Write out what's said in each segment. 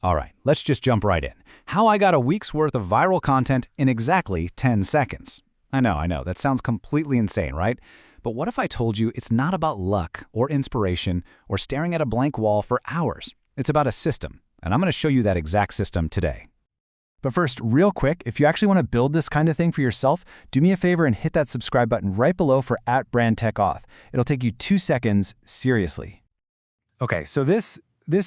All right, let's just jump right in. How I got a week's worth of viral content in exactly 10 seconds. I know, that sounds completely insane, right? But what if I told you it's not about luck or inspiration or staring at a blank wall for hours? It's about a system, and I'm going to show you that exact system today. But first, real quick, if you actually want to build this kind of thing for yourself, do me a favor and hit that subscribe button right below for @BrandTechAuth. It'll take you 2 seconds, seriously. Okay, so this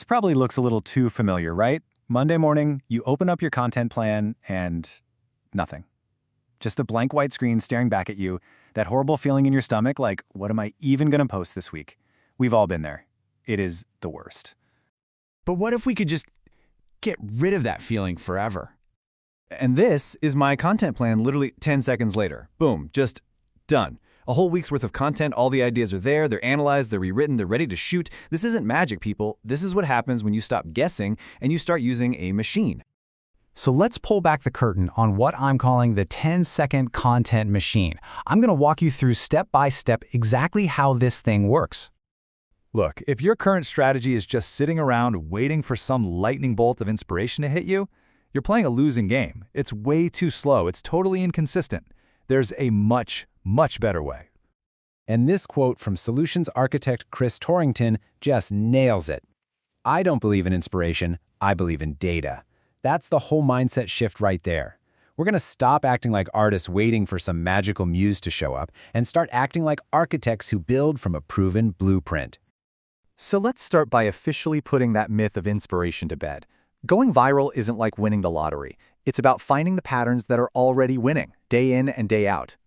probably looks a little too familiar, right? Monday morning, you open up your content plan and nothing. Just a blank white screen staring back at you, that horrible feeling in your stomach like, what am I even going to post this week? We've all been there. It is the worst. But what if we could just get rid of that feeling forever? And this is my content plan literally 10 seconds later. Boom, just done. A whole week's worth of content, all the ideas are there, they're analyzed, they're rewritten, they're ready to shoot. This isn't magic, people. This is what happens when you stop guessing and you start using a machine. So let's pull back the curtain on what I'm calling the 10-second content machine. I'm going to walk you through step by step exactly how this thing works. Look, if your current strategy is just sitting around waiting for some lightning bolt of inspiration to hit you, you're playing a losing game. It's way too slow. It's totally inconsistent. There's a much better way. And this quote from solutions architect Chris Torrington just nails it. I don't believe in inspiration, I believe in data. That's the whole mindset shift right there. We're going to stop acting like artists waiting for some magical muse to show up and start acting like architects who build from a proven blueprint. So let's start by officially putting that myth of inspiration to bed. Going viral isn't like winning the lottery. It's about finding the patterns that are already winning, day in and day out.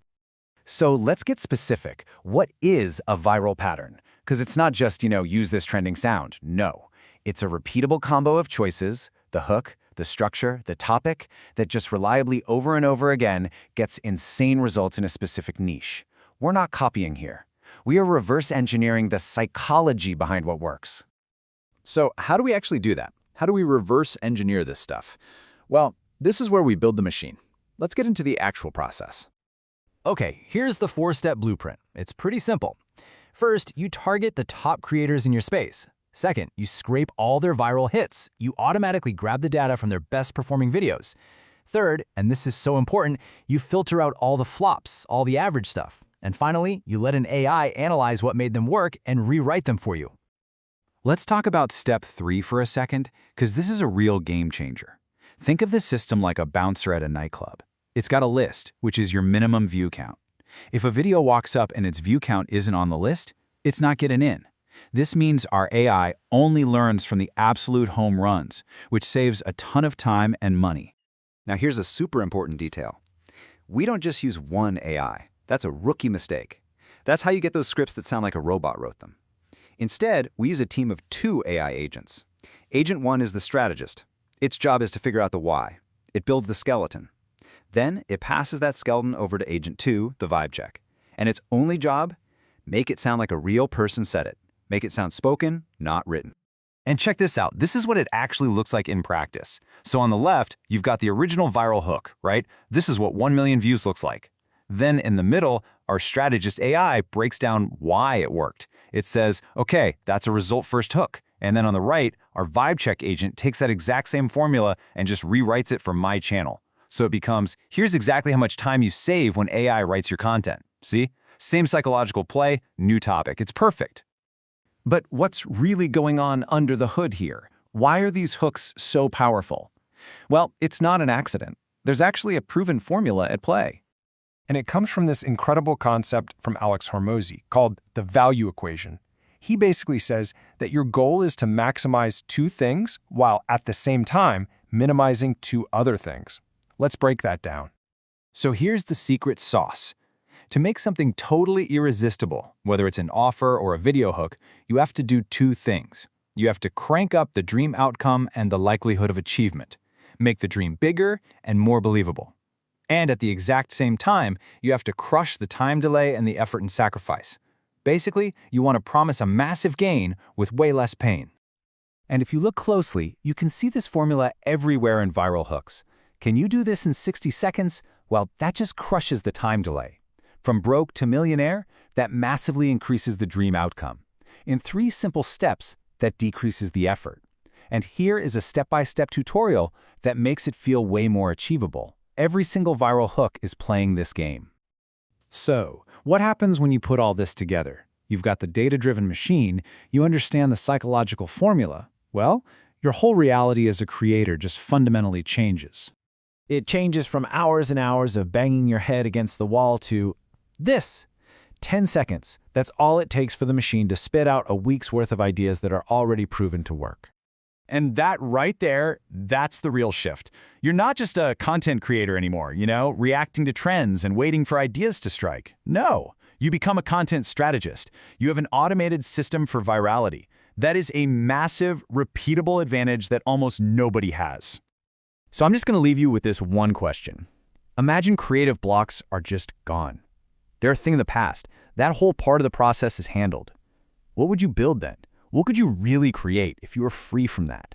So let's get specific. What is a viral pattern? Because it's not just, use this trending sound. No. It's a repeatable combo of choices, the hook, the structure, the topic, that just reliably over and over again gets insane results in a specific niche. We're not copying here. We are reverse engineering the psychology behind what works. So how do we actually do that? How do we reverse engineer this stuff? Well, this is where we build the machine. Let's get into the actual process. Okay, here's the 4-step blueprint. It's pretty simple. First, you target the top creators in your space. Second, you scrape all their viral hits. You automatically grab the data from their best performing videos. Third, and this is so important, you filter out all the flops, all the average stuff. And finally, you let an AI analyze what made them work and rewrite them for you. Let's talk about step 3 for a second, because this is a real game changer. Think of this system like a bouncer at a nightclub. It's got a list, which is your minimum view count. If a video walks up and its view count isn't on the list, it's not getting in. This means our AI only learns from the absolute home runs, which saves a ton of time and money. Now here's a super important detail. We don't just use one AI. That's a rookie mistake. That's how you get those scripts that sound like a robot wrote them. Instead, we use a team of 2 AI agents. Agent 1 is the strategist. Its job is to figure out the why. It builds the skeleton. Then it passes that skeleton over to Agent 2, the vibe check. And its only job? Make it sound like a real person said it. Make it sound spoken, not written. And check this out. This is what it actually looks like in practice. So on the left, you've got the original viral hook, right? This is what 1 million views looks like. Then in the middle, our strategist AI breaks down why it worked. It says, okay, that's a result-first hook. And then on the right, our vibe check agent takes that exact same formula and just rewrites it for my channel. So it becomes, here's exactly how much time you save when AI writes your content. See? Same psychological play, new topic. It's perfect. But what's really going on under the hood here? Why are these hooks so powerful? Well, it's not an accident. There's actually a proven formula at play. And it comes from this incredible concept from Alex Hormozy called the value equation. He basically says that your goal is to maximize 2 things while at the same time minimizing 2 other things. Let's break that down. So here's the secret sauce. To make something totally irresistible, whether it's an offer or a video hook, you have to do 2 things. You have to crank up the dream outcome and the likelihood of achievement. Make the dream bigger and more believable. And at the exact same time, you have to crush the time delay and the effort and sacrifice. Basically, you want to promise a massive gain with way less pain. And if you look closely, you can see this formula everywhere in viral hooks. Can you do this in 60 seconds? Well, that just crushes the time delay. From broke to millionaire, that massively increases the dream outcome. In 3 simple steps, that decreases the effort. And here is a step-by-step tutorial that makes it feel way more achievable. Every single viral hook is playing this game. So, what happens when you put all this together? You've got the data-driven machine, you understand the psychological formula. Well, your whole reality as a creator just fundamentally changes. It changes from hours and hours of banging your head against the wall to this. 10 seconds. That's all it takes for the machine to spit out a week's worth of ideas that are already proven to work. And that right there, that's the real shift. You're not just a content creator anymore, reacting to trends and waiting for ideas to strike. No, you become a content strategist. You have an automated system for virality. That is a massive, repeatable advantage that almost nobody has. So I'm just going to leave you with this one question. Imagine creative blocks are just gone. They're a thing of the past. That whole part of the process is handled. What would you build then? What could you really create if you were free from that?